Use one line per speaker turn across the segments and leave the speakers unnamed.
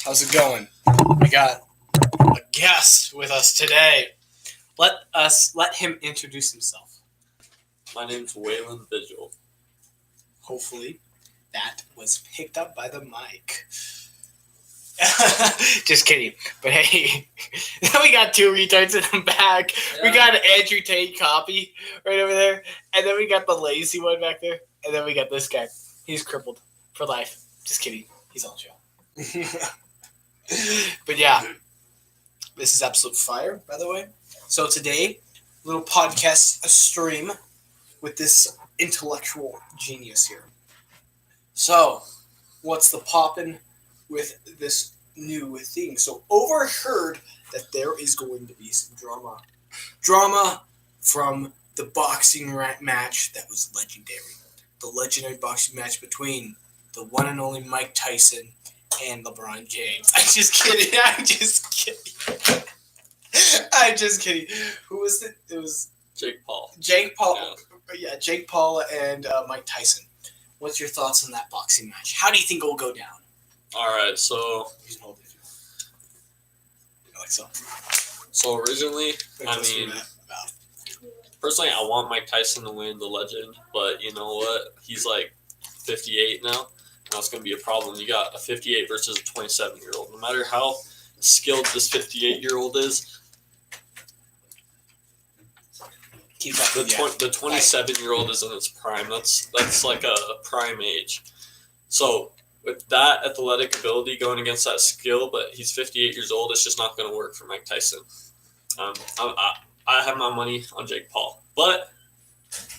How's it going? We got a guest with us today. Let him introduce himself.
My name's Waylon Vigil.
Hopefully, that was picked up by the mic. Just kidding. But hey, we got two retards in the back. Yeah. We got an Andrew Tate copy right over there. And then we got the lazy one back there. And then we got this guy. He's crippled for life. Just kidding. He's on show. But yeah, this is absolute fire, by the way. So today, little podcast stream with this intellectual genius here. So, what's the poppin' with this new thing? So, overheard that there is going to be some drama from the boxing match that was legendary. The legendary boxing match between the one and only Mike Tyson and LeBron James. I'm just kidding. I'm just kidding. Who was it? It was
Jake Paul.
Yeah, Jake Paul and Mike Tyson. What's your thoughts on that boxing match? How do you think it will go down?
All right, so
you can hold it. Like so.
So originally, personally, I want Mike Tyson to win, the legend. But you know what? He's like 58 now. That's going to be a problem. You got a 58 versus a 27-year-old. No matter how skilled this 58-year-old is, the 27-year-old is in its prime. That's like a prime age. So with that athletic ability going against that skill, but he's 58 years old, it's just not going to work for Mike Tyson. I have my money on Jake Paul. But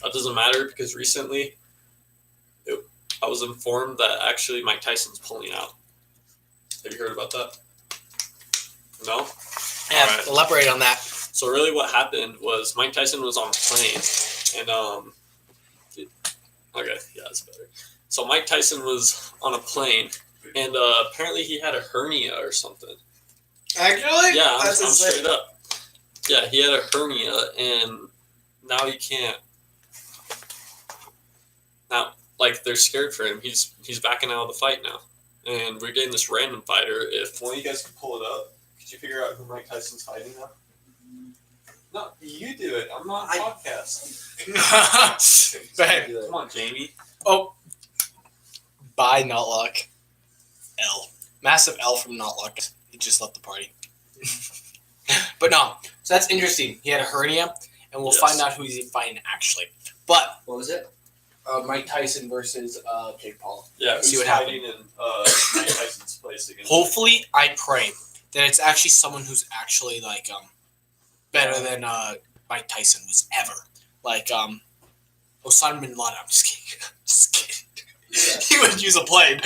that doesn't matter because recently I was informed that actually Mike Tyson's pulling out. Have you heard about that? No?
Yeah, right. Elaborate on that.
So really what happened was Mike Tyson was on a plane and okay, yeah, that's better. So Mike Tyson was on a plane and apparently he had a hernia or something.
Actually?
Yeah, I'm straight up. Yeah, he had a hernia and now he can't. Now, like, they're scared for him. He's backing out of the fight now. And we're getting this random fighter. If one of you guys could pull it up, could you figure out who Mike Tyson's fighting now? No, you do it. I'm not on a podcast.
Go ahead.
Come on, Jamie.
Oh. Bye, Notluck. L. Massive L from Notluck. He just left the party. But no. So that's interesting. He had a hernia, and we'll find out who he's fighting actually. But
what was it?
Mike Tyson versus Jake Paul.
Yeah, who's
see what
fighting in Mike Tyson's place against
Hopefully, I pray that it's actually someone who's actually like better than Mike Tyson was ever. Like Osama bin Laden. I'm just kidding. Just kidding. Yeah. He would use a plane.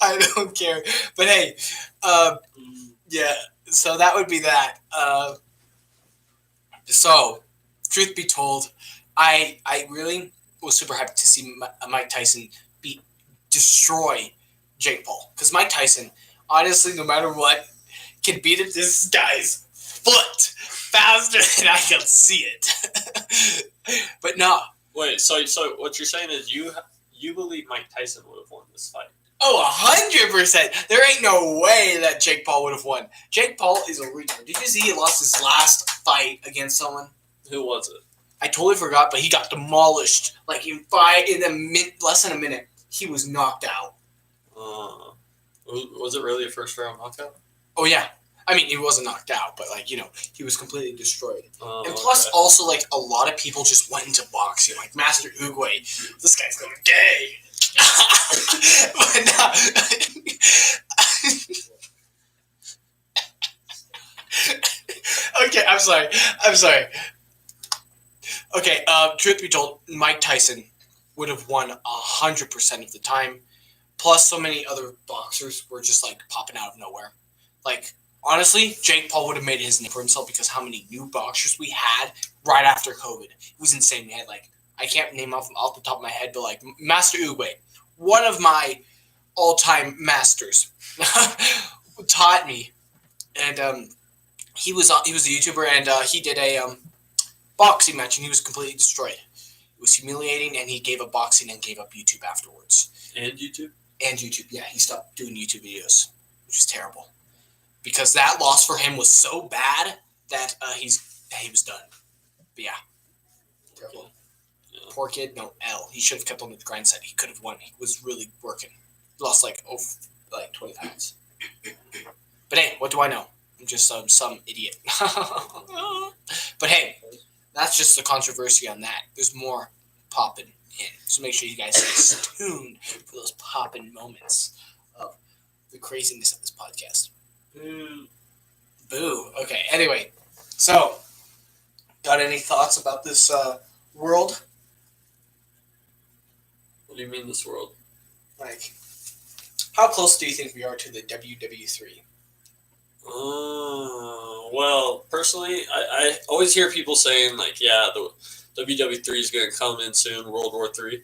I don't care. But hey, yeah. So that would be that. So, truth be told, I really was super hyped to see Mike Tyson destroy Jake Paul. Because Mike Tyson, honestly, no matter what, can beat this guy's foot faster than I can see it. But no.
Wait, so what you're saying is you believe Mike Tyson would have won this fight?
Oh, 100%. There ain't no way that Jake Paul would have won. Jake Paul is a retard. Did you see he lost his last fight against someone?
Who was it?
I totally forgot, but he got demolished. Like less than a minute, he was knocked out.
Was it really a first round knockout?
Oh yeah, I mean he wasn't knocked out, but he was completely destroyed. And plus, also a lot of people just went into boxing, like Master Uguay. This guy's going gay. But okay, I'm sorry. Okay, truth be told, Mike Tyson would have won 100% of the time. Plus, so many other boxers were just popping out of nowhere. Honestly, Jake Paul would have made his name for himself because how many new boxers we had right after COVID. It was insane. We had I can't name off the top of my head, but Master Uguay, one of my all-time masters, taught me, and he was a YouTuber, and he did a boxing match, and he was completely destroyed. It was humiliating, and he gave up boxing and gave up YouTube afterwards.
And YouTube?
And YouTube. Yeah, he stopped doing YouTube videos, which is terrible. Because that loss for him was so bad that he was done. But yeah. Terrible.
Yeah.
Poor kid. No, L. He should have kept on with the grind set. He could have won. He was really working. He lost like 20 pounds. But hey, what do I know? I'm just some idiot. But hey, that's just the controversy on that. There's more popping in. So make sure you guys stay tuned for those popping moments of the craziness of this podcast. Boo. Okay, anyway. So, got any thoughts about this world?
What do you mean this world?
Like, how close do you think we are to the WW3?
Well, personally, I always hear people saying, like, yeah, the WW3 is going to come in soon, World War III.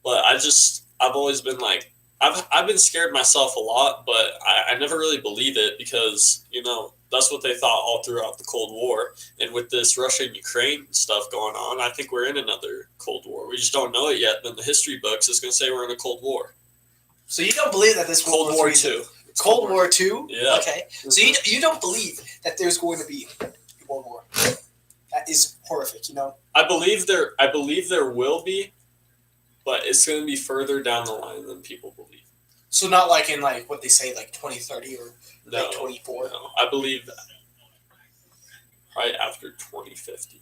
But I've always been like, I've been scared myself a lot, but I never really believe it because, that's what they thought all throughout the Cold War. And with this Russia and Ukraine stuff going on, I think we're in another Cold War. We just don't know it yet. Then the history books is going to say we're in a Cold War.
So you don't believe that this
Cold War II.
Cold War II?
Yeah.
Okay. So you don't believe that there's going to be a World War. That is horrific,
I believe there will be, but it's going to be further down the line than people believe.
So not like in like what they say, like 2030 or like 24?
No, I believe that. Right after 2050.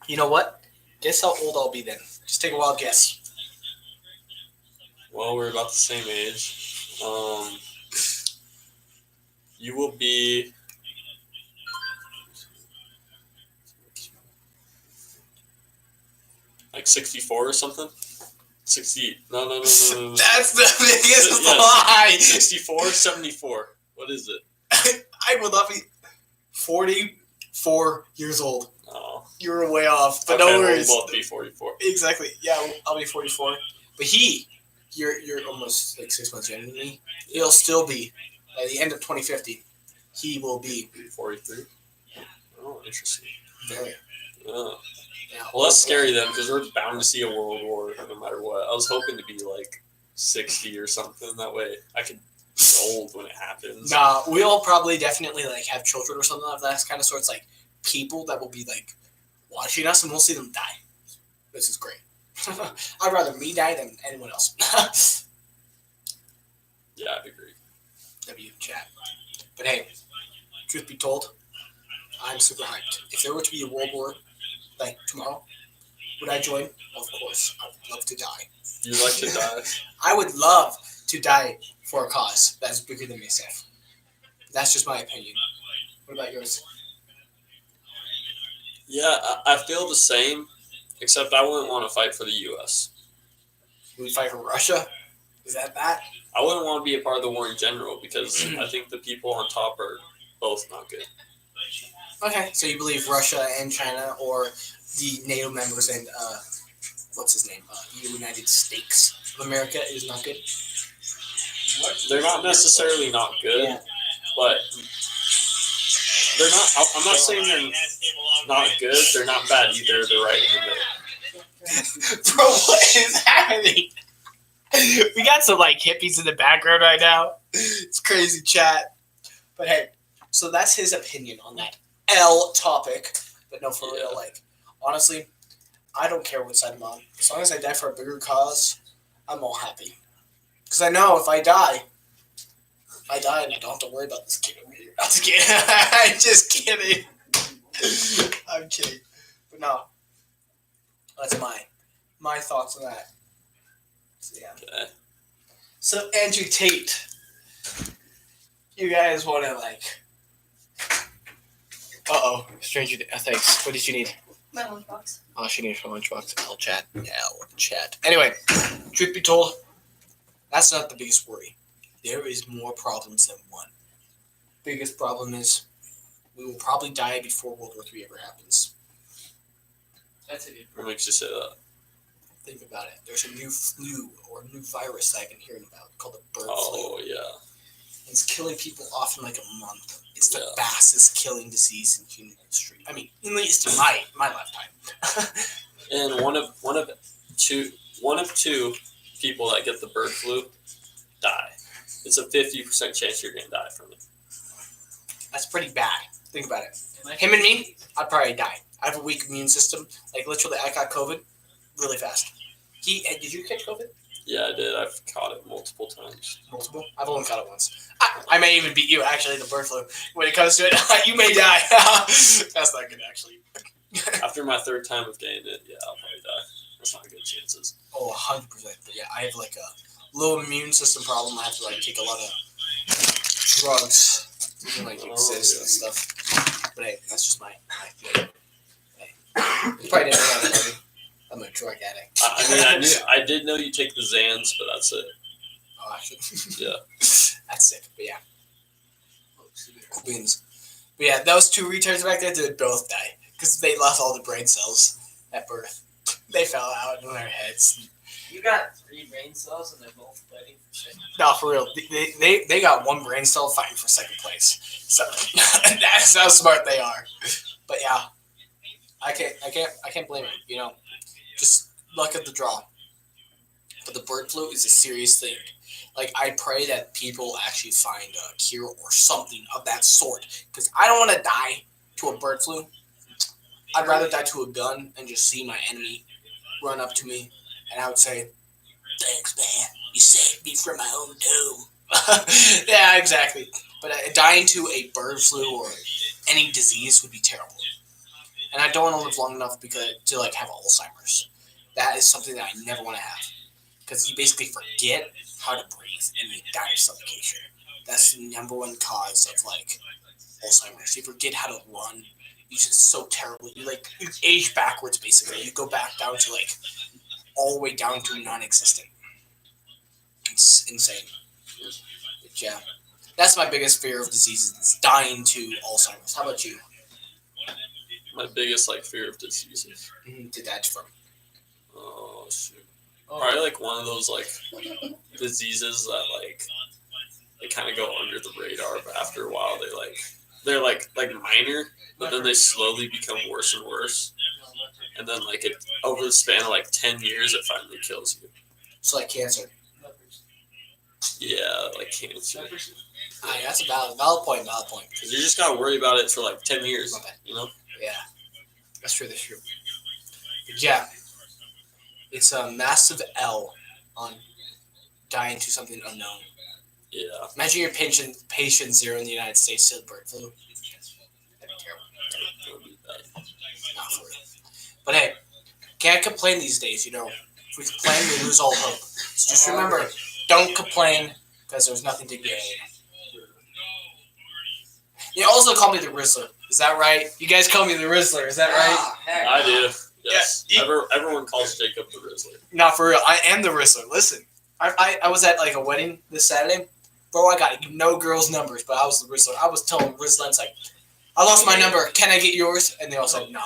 You know what? Guess how old I'll be then. Just take a wild guess.
Well, we're about the same age. You will be... like 64 or something? 60... No.
That's the biggest lie!
64, 74. What is it?
I will not be 44 years old.
Oh.
You were way off, but
okay,
no worries.
We'll both be 44.
Exactly. Yeah, I'll be 44. But you're almost like 6 months younger than me. He'll still be, by the end of 2050, he will be
43. Oh, interesting.
Very.
Yeah.
Yeah.
Well, that's scary then, because we're bound to see a world war no matter what. I was hoping to be like 60 or something. That way I could be old when it happens.
Nah, we'll probably definitely like have children or something of that kind of sorts, like people that will be like watching us and we'll see them die. This is great. I'd rather me die than anyone else.
Yeah, I'd agree.
W chat. But hey, truth be told, I'm super hyped. If there were to be a world war like tomorrow, would I join? Of course. I would love to die.
You'd like to die?
I would love to die for a cause that's bigger than myself. That's just my opinion. What about yours?
Yeah, I feel the same, except I wouldn't want to fight for the U.S.
Would we fight for Russia? Is that bad?
I wouldn't want to be a part of the war in general because I think the people on top are both not good.
Okay, so you believe Russia and China or the NATO members and, what's his name? United States of America is not good?
They're not necessarily not good, but they're not. I'm not saying they're not good. They're not bad either. They're right in the middle.
Bro, what is happening? We got some like hippies in the background right now. It's crazy chat. But hey, so that's his opinion on that L topic. But no, for real, like, honestly, I don't care what side I'm on. As long as I die for a bigger cause, I'm all happy. Because I know if I die and I don't have to worry about this kid over here. I'm just kidding. I'm just kidding. I'm kidding. But no. That's my thoughts on that. So, yeah.
Okay.
So, Andrew Tate. You guys want to, like... Uh-oh. Stranger... thanks. What did you need?
My lunchbox.
Oh, she needs her lunchbox. L chat. Anyway, truth be told, that's not the biggest worry. There is more problems than one. Biggest problem is we will probably die before World War III ever happens. That's it.
What makes you say that?
Think about it. There's a new flu or a new virus that I've been hearing about called the bird flu.
Oh, yeah.
It's killing people off in like a month. It's the
Yeah.
fastest killing disease in human history. I mean, at least in my lifetime.
And one of two people that get the bird flu die. It's a 50% chance you're gonna die from it.
That's pretty bad. Think about it. Him and me, I'd probably die. I have a weak immune system. Like literally, I got COVID really fast. Did you catch COVID?
Yeah, I did. I've caught it multiple times.
Multiple? I've only caught it once. I may even beat you actually in the bird flu. When it comes to it, you may die. That's not good actually.
After my third time of getting it, yeah, I'll probably die. That's not good chances.
Oh, 100%. But yeah, I have like a low immune system problem. I have to like take a lot of drugs to like exist and stuff. But hey, that's just my theory. Hey, you probably didn't know that already. I'm a drug addict.
I did know you take the Xans, but that's it.
Oh, actually.
Yeah.
That's sick. But yeah. Cool beans. But yeah, those two retards back there did both die because they lost all the brain cells at birth. They fell out in their heads.
You got 3 brain cells and they're both fighting for second.
No, for real. They got 1 brain cell fighting for second place. So that's how smart they are. But yeah, I can't blame it. You know, just luck of the draw. But the bird flu is a serious thing. Like, I pray that people actually find a cure or something of that sort. Because I don't want to die to a bird flu. I'd rather die to a gun and just see my enemy run up to me. And I would say, thanks, man. You saved me from my own doom. Yeah, exactly. But dying to a bird flu or any disease would be terrible. And I don't want to live long enough to like have Alzheimer's. That is something that I never want to have. Because you basically forget how to breathe and you die of suffocation. That's the number one cause of like Alzheimer's. You forget how to run. You just so terrible. You age backwards basically. You go back down to like all the way down to non-existent. It's insane. But yeah, that's my biggest fear of diseases. It's dying to Alzheimer's. How about you?
My biggest fear of diseases.
To die from.
Oh shoot. Probably one of those diseases that they kind of go under the radar, but after a while they're minor, but then they slowly become worse and worse, and then it over the span of 10 years it finally kills you.
So cancer.
Yeah, cancer.
That's a valid point.
Because you just gotta worry about it for 10 years, you know?
Yeah, that's true. But yeah. It's a massive L on dying to something unknown.
Yeah.
Imagine you're patient zero in the United States to the bird flu. That'd be terrible.
That would be bad.
Not for real. But hey, can't complain these days, you know. If we complain, we lose all hope. So just remember, don't complain because there's nothing to gain. You also call me the Rizzler. Is that right? You guys call me the Rizzler. Is that right?
I do. Yes.
Yeah,
everyone calls Jacob the Rizzler.
Not for real. I am the Rizzler. Listen, I was at a wedding this Saturday. Bro, I got no girls' numbers, but I was the Rizzler. I was telling Rizzlers, I lost my number. Can I get yours? And they all said, nah.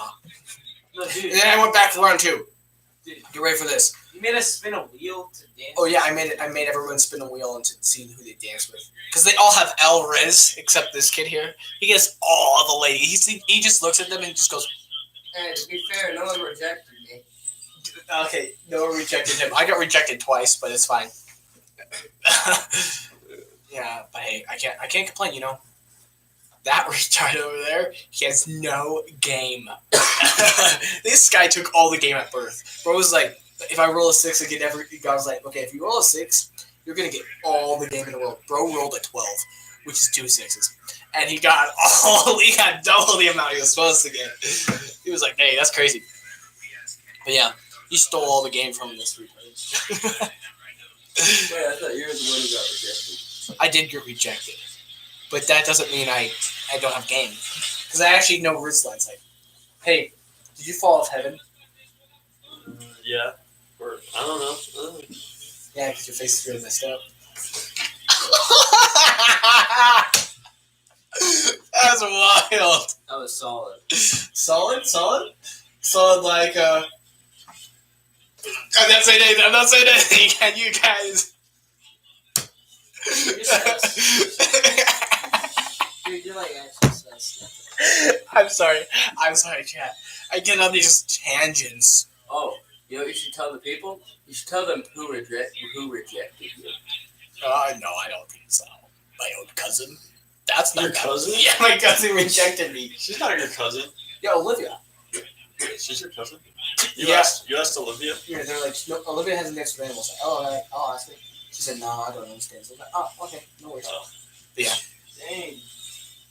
No, dude.
And then I went back to round 2.
Dude,
you ready for this?
You made us spin a wheel to dance.
Oh, yeah, I made everyone spin a wheel and to see who they dance with. Because they all have L Riz, except this kid here. He gets all the ladies. He just looks at them and just goes,
Hey, to be fair, no one rejected me.
okay, no one rejected him. I got rejected twice, but it's fine. Yeah, but hey, I can't complain, you know. That retard over there, he has no game. This guy took all the game at birth. Bro was like, if I roll a 6, I get every. God was like, okay, if you roll a 6, you're gonna get all the game in the world. Bro rolled a 12, which is 2 6s, and he got double the amount he was supposed to get. He was like, hey, that's crazy. But yeah, he stole all the game from this retard.
Wait, I thought you were the one who got rejected.
I did get rejected, but that doesn't mean I don't have game. Because I actually know Rizlan's hey, did you fall off heaven?
Yeah. Or, I don't know.
Yeah, because your face is really messed up. That's wild.
That was solid.
Solid? I'm not saying anything. You guys.
You're Dude, you're actually sus.
I'm sorry, chat. I get on these tangents.
Oh. You know what you should tell the people? You should tell them who rejected you.
No, I don't think so. My own cousin. That's not
Your
that-
cousin?
Yeah, my cousin rejected me.
She's not your cousin.
Yeah, Olivia.
She's your cousin. You
Yeah.
asked Olivia.
Yeah, they're like, no, Olivia has an answer for animals. Like, oh, all right, I'll ask her. She said, no, I don't understand. So I was like, oh, okay, no worries.
Oh.
Yeah,
Dang.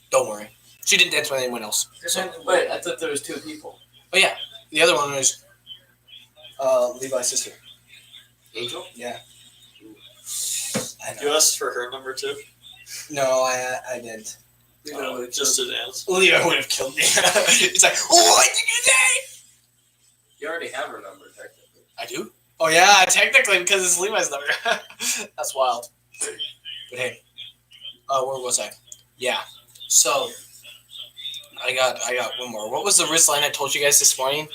don't worry. She didn't dance with anyone else.
Wait, I thought there was 2 people.
Oh yeah, the other one was Levi's sister.
Angel?
Yeah. I
You
know.
asked for her number too.
No, I didn't.
Just to dance.
Levi would have killed me. It's like, oh, what did you say?
You already have her number, technically.
I do? Oh yeah, technically because it's Levi's number. That's wild. But hey, where was I? Yeah. So I got one more. What was the wrist line I told you guys this morning?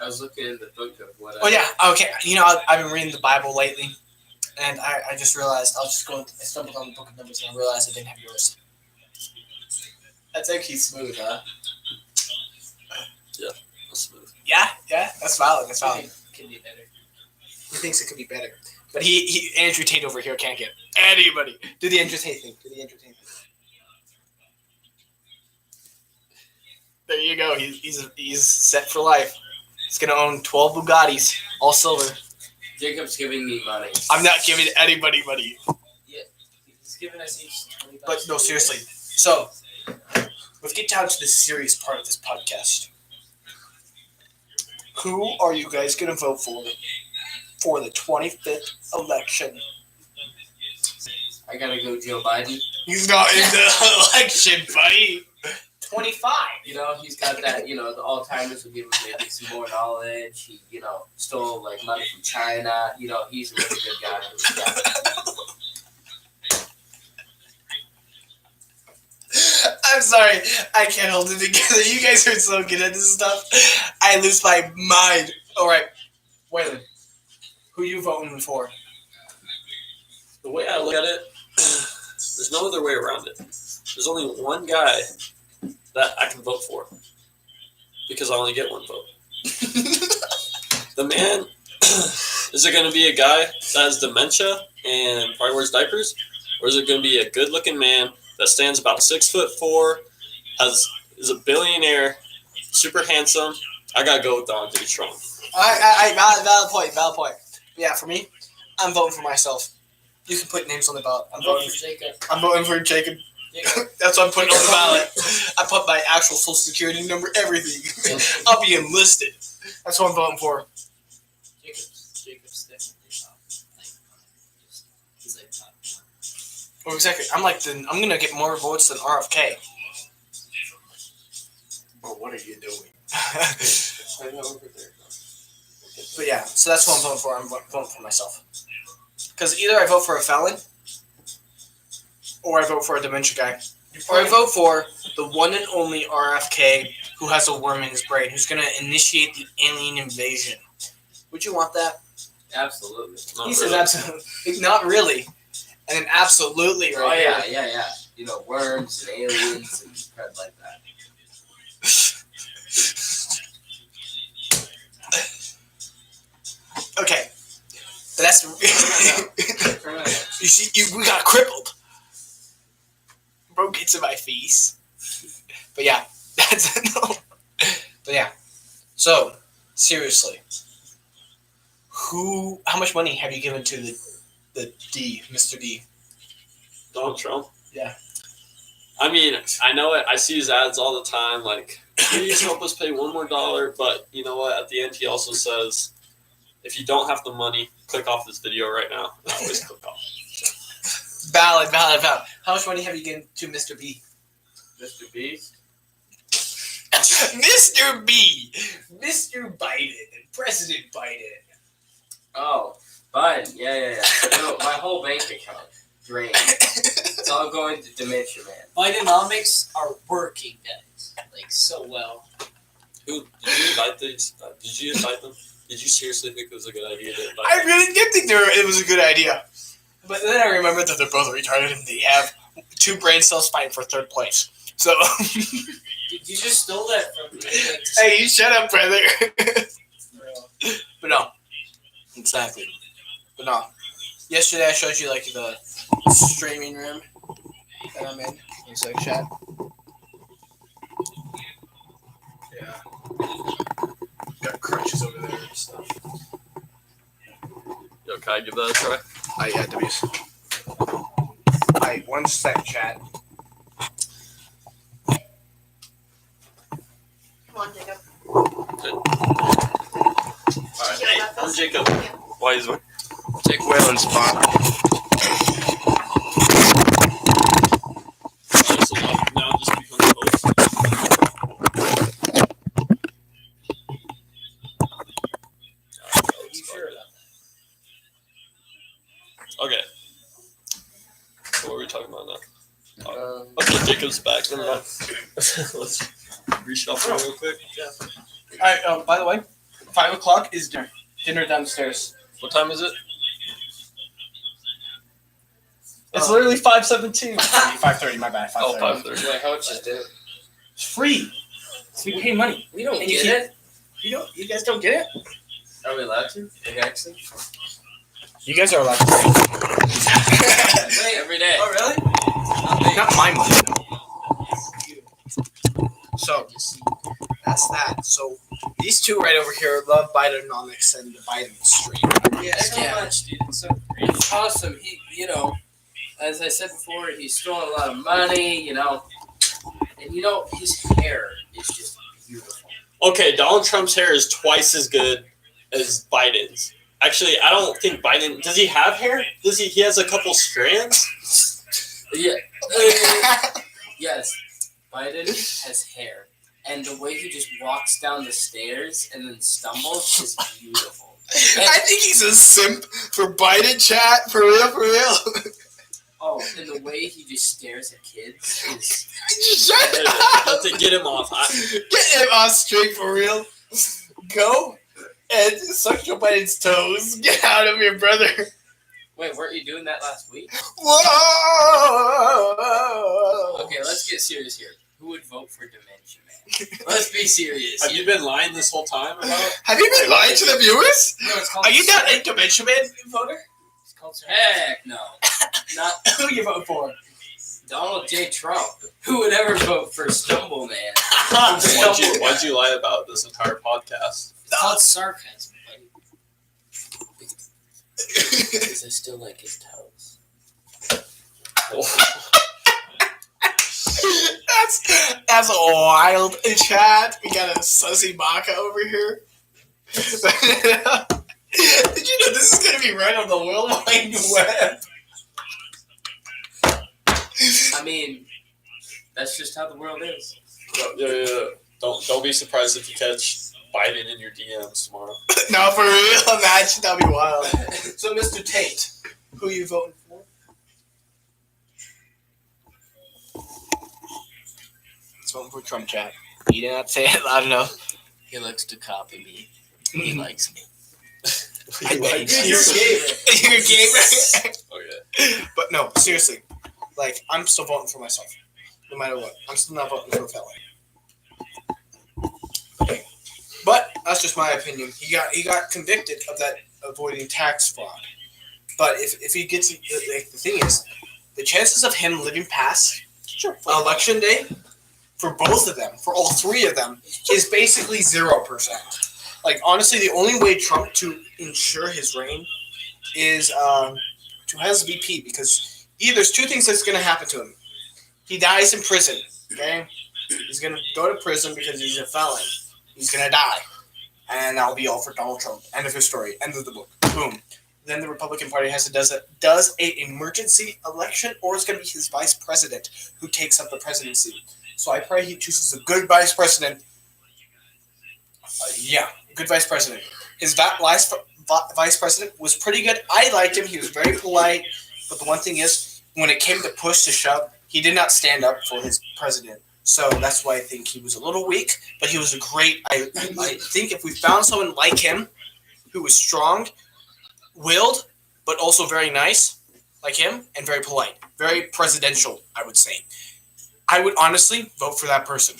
I was looking in the book of what
Oh yeah. Okay. You know, I've been reading the Bible lately, and I just realized I stumbled on the book of Numbers and I realized I didn't have yours.
That's actually smooth, huh?
That's smooth.
Yeah. That's valid. That's valid.
Can be better.
He thinks it could be better, but he Andrew Tate over here can't get anybody. Do the Andrew Tate thing. There you go. He's set for life. He's gonna own 12 Bugattis, all silver.
Jacob's giving me money.
I'm not giving anybody money.
He's giving us each 25.
But no, seriously. So let's get down to the serious part of this podcast. Who are you guys gonna vote for the 25th election?
I gotta go Joe Biden.
He's not in the election, buddy. 25.
You know, he's got that, the Alzheimer's will give him maybe some more knowledge. He, stole, money from China. He's a really good guy.
I'm sorry, I can't hold it together. You guys are so good at this stuff. I lose my mind. All right, Waylon, who you voting for?
The way I look at it, there's no other way around it. There's only one guy that I can vote for because I only get one vote. The man, is it going to be a guy that has dementia and probably wears diapers, or is it going to be a good-looking man that stands about 6'4", is a billionaire, super handsome? I gotta go with Donald J. Trump.
Valid point. Yeah, for me, I'm voting for myself. You can put names on the ballot. I'm voting for Jacob. That's what I'm putting on the ballot. I put my actual social security number, everything. I'll be enlisted. That's what I'm voting for.
Jacob's definitely top. He's top.
Oh, exactly. I'm gonna get more votes than RFK. Or what are you doing?
I know over there.
But yeah, so that's what I'm voting for. I'm voting for myself. Because either I vote for a felon, or I vote for a dementia guy, or I vote for the one and only RFK who has a worm in his brain, who's going to initiate the alien invasion. Would you want that?
Absolutely.
He says absolutely. Not really. And then absolutely right
Oh,
here.
yeah. Worms and aliens and crap like that.
Okay. But that's... You see, we got crippled. Broke into my face. But yeah, that's... No. But yeah. So, seriously. How much money have you given to the D, Mr. D?
Donald Trump?
Yeah.
I mean, I know it. I see his ads all the time. Like, please help us pay $1 more. But you know what? At the end, he also says, if you don't have the money, click off this video right now. I always click off.
Valid. How much money have you given to Mr. B?
Mr. Beast?
Mr. B! Mr. Biden. President Biden.
Oh, Biden. Yeah. My whole bank account drained. It's all going to dementia, man.
Bidenomics are working, guys. So well.
Who did you invite these? Did you invite them? Did you seriously think it was a good idea to invite
I
them?
really did think it was a good idea. But then I remembered that they're both retarded and they have 2 brain cells fighting for 3rd place. So...
You just stole that from me.
Hey, you shut up, brother. But Exactly. But no. Yesterday I showed you like the streaming room that I'm in. It's like chat. Yeah. Got crunches over there and stuff.
Yo, can I give that a try?
Yeah, W's. Alright, 1 sec, chat.
Come on, Jacob.
Alright, hey, I'm Jacob. Why is it?
Take Waylon's spot.
So now just become the host.
Are you sure about
Okay. So what are we talking about now?
Um,
Okay, Jacob's back. Never mind. Let's reshuffle real quick.
Alright, by the way, 5 o'clock is dinner. Dinner downstairs.
What time is it?
It's literally 5:17. 5:30, my bad. 5:30.
Oh, 5:30.
like, how much is dinner?
It's free. So we pay money.
We don't
And you
get it.
You guys don't get it?
Are we allowed to? Like, actually?
You guys are allowed to pay.
Every day.
Oh, really?
Not my money. So, that's that. So, these two right over here love Bidenomics and the Biden stream.
Yeah, so
Yeah.
much, dude. It's so
It's awesome. He, as I said before, he's stolen a lot of money, and his hair is just beautiful.
Okay, Donald Trump's hair is twice as good as Biden's. Actually, I don't think Biden. Does he have hair? Does he? He has a couple strands.
Yeah. Yes. Biden has hair, and the way he just walks down the stairs and then stumbles is beautiful.
I think he's a simp for Biden chat. For real, for real.
Oh, and the way he just stares at kids is.
Shut up.
Let's get him off.
Get him on straight for real. Go and suck Joe Biden's toes. Get out of here, brother.
Wait, weren't you doing that last week?
Whoa.
Okay, let's get serious here. Who would vote for Dementia Man? Let's be serious.
Have you been lying this whole time about?
Have you been lying to the viewers?
No, it's called
Are you not a Dementia Man voter?
It's called
Heck no. Not
Who you vote for?
Donald J. Trump. Who would ever vote for Stumble Man?
Why'd you lie about this entire podcast?
It's called sarcasm, buddy.
Because I still like his toes.
That's wild, chat. We got a sussy baka over here. Did you know this is gonna be right on the World Wide Web?
I mean, that's just how the world is.
Yeah. Don't be surprised if you catch Biden in your DMs tomorrow.
No, for real. Imagine that'd be wild. So, Mr. Tate, who you voting for? It's voting for Trump, chat. You did not say it loud enough.
He likes to copy me. He likes me.
I bet
Like,
you're a gamer.
Okay.
But no, seriously. Like, I'm still voting for myself. No matter what. I'm still not voting for a felon. Okay. But that's just my opinion. He got convicted of that avoiding tax fraud. But if he gets the thing is, the chances of him living past election day for both of them, for all three of them, is basically 0%. Like, honestly, the only way Trump to ensure his reign is to have his VP, because there's two things that's going to happen to him. He dies in prison, okay? He's going to go to prison because he's a felon. He's going to die. And that'll be all for Donald Trump. End of his story. End of the book. Boom. Then the Republican Party does a emergency election, or it's going to be his vice president who takes up the presidency. So I pray he chooses a good vice president. Good vice president. His vice president was pretty good. I liked him. He was very polite. But the one thing is, when it came to push to shove, he did not stand up for his president. So that's why I think he was a little weak. But he was a great. I think if we found someone like him, who was strong-willed, but also very nice, like him, and very polite, very presidential, I would say, I would honestly vote for that person.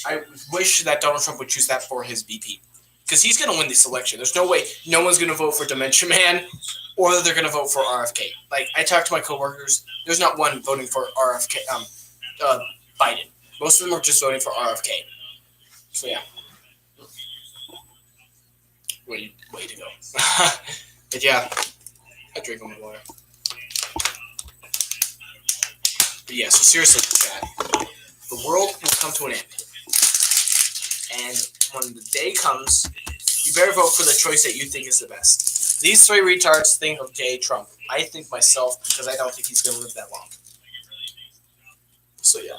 I wish that Donald Trump would choose that for his VP. because he's going to win this election. There's no way no one's going to vote for Dementia Man, or they're going to vote for RFK. Like, I talked to my coworkers. There's not one voting for RFK. Biden. Most of them are just voting for RFK. So yeah. Way to go. But yeah, I drink my water. But yeah, so seriously, chat, the world will come to an end. And when the day comes, you better vote for the choice that you think is the best. These three retards think of J. Trump. I think myself, because I don't think he's going to live that long. So yeah.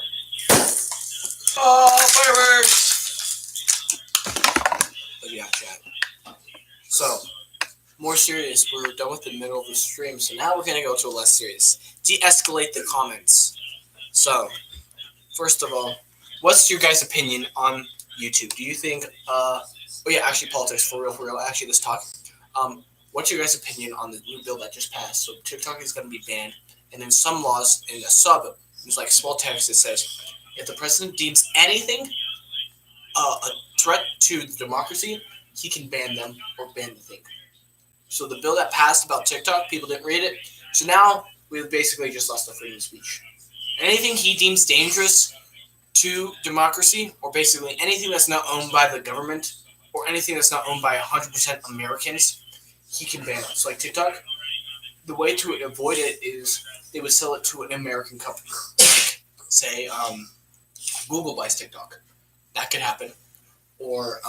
Oh, fireworks! But yeah, chat. So, more serious. We're done with the middle of the stream, so now we're going to go to a less serious. De-escalate the comments. So, first of all, what's your guys' opinion on YouTube? Do you think, politics, for real, actually, let's talk. What's your guys' opinion on the new bill that just passed? So, TikTok is going to be banned, and then some laws in a sub, it's like small text that says, if the president deems anything a threat to the democracy, he can ban them or ban the thing. So the bill that passed about TikTok, people didn't read it. So now we've basically just lost the freedom of speech. Anything he deems dangerous to democracy, or basically anything that's not owned by the government, or anything that's not owned by 100% Americans, he can ban it. So like TikTok, the way to avoid it is they would sell it to an American company. Like, say, Google buys TikTok. That could happen. Or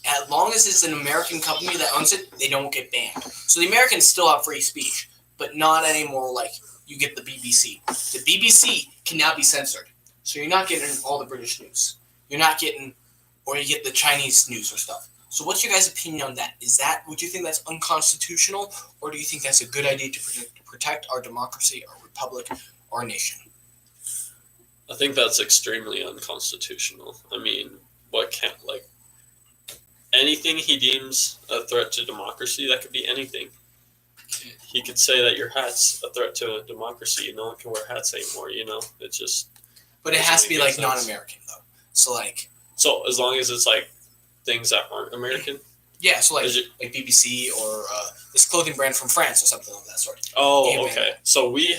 as long as it's an American company that owns it, they don't get banned. So the Americans still have free speech, but not anymore like you get the BBC. The BBC can now be censored. So you're not getting all the British news. You're not getting, or you get the Chinese news or stuff. So what's your guys' opinion on that? Would you think that's unconstitutional, or do you think that's a good idea to protect our democracy, our republic, our nation?
I think that's extremely unconstitutional. I mean, anything he deems a threat to democracy, that could be anything. He could say that your hat's a threat to democracy. No one can wear hats anymore, It's just...
But it has to be, like, non-American, though. So as
long as it's, like, things that aren't American?
Yeah, so, like BBC or this clothing brand from France or something of that sort.
Oh, okay. So we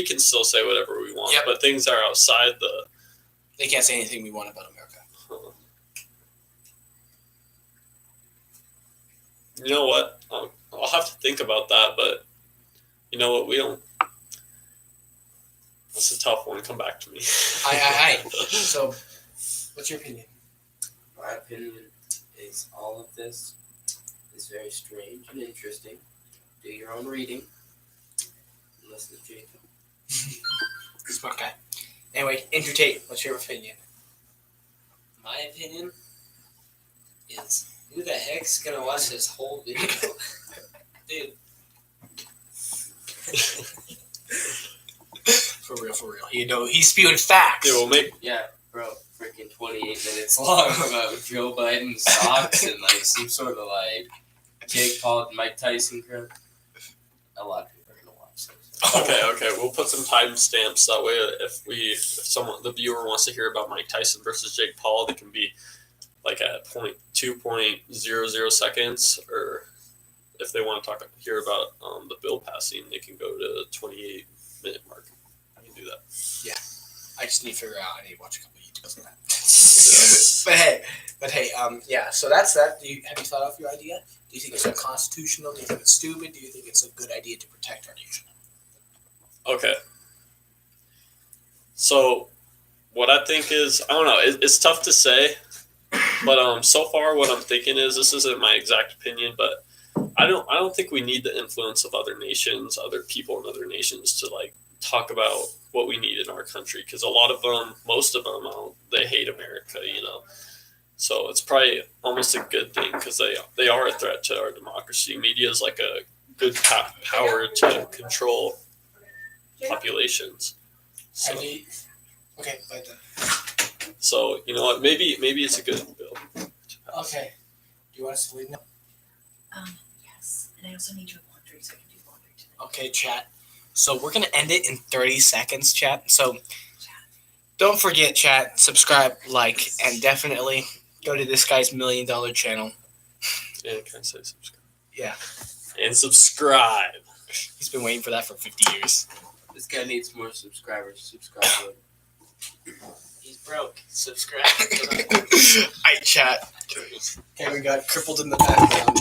can still say whatever we want,
yep.
But things that are outside the...
They can't say anything we want about America.
You know what? I'll have to think about that, but you know what? We don't... That's a tough one. Come back to me.
Aye. So, what's your opinion?
My opinion is all of this is very strange and interesting. Do your own reading. Listen to Jacob.
Smart guy. Anyway, Andrew Tate, what's your opinion?
My opinion is, who the heck's gonna watch this whole video? Dude.
For real. He's spewing facts.
Yeah, we'll make...
Yeah, bro. Freaking 28 minutes long about Joe Biden's socks and like some sort of like Jake Paul and Mike Tyson crap. A lot of people are gonna watch this.
Okay. We'll put some timestamps that way. If the viewer wants to hear about Mike Tyson versus Jake Paul, they can be like at 2.00 seconds, or if they want to hear about the bill passing, they can go to the 28-minute mark. I can do that.
Yeah, I just need to figure out. I need to watch a couple of YouTubes on that. but hey, yeah. So that's that. Have you thought of your idea? Do you think it's unconstitutional? Do you think it's stupid? Do you think it's a good idea to protect our nation?
Okay. So, what I think is, I don't know. It's tough to say, but so far what I'm thinking is, this isn't my exact opinion, but I don't think we need the influence of other nations, other people in other nations to like talk about what we need in our country, because a lot of them, most of them, they hate America, So it's probably almost a good thing, because they are a threat to our democracy. Media is like a good power to control populations. So,
okay, like that.
So you know what? Maybe it's a good bill.
Okay. Do you want us to leave now?
Yes. And I also need your laundry, so I can do laundry today.
Okay, chat. So we're gonna end it in 30 seconds, chat. So don't forget, chat, subscribe, like, and definitely Go to this guy's $1 million channel.
Yeah, can I say subscribe?
Yeah.
And subscribe.
He's been waiting for that for 50 years.
This guy needs more subscribers. Subscribe to him.
He's broke. Subscribe.
I chat. Kevin got crippled in the background.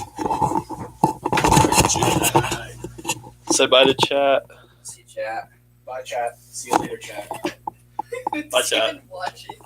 Say bye to chat.
See chat.
Bye, chat. See you later, chat.
Bye, chat.
Watching.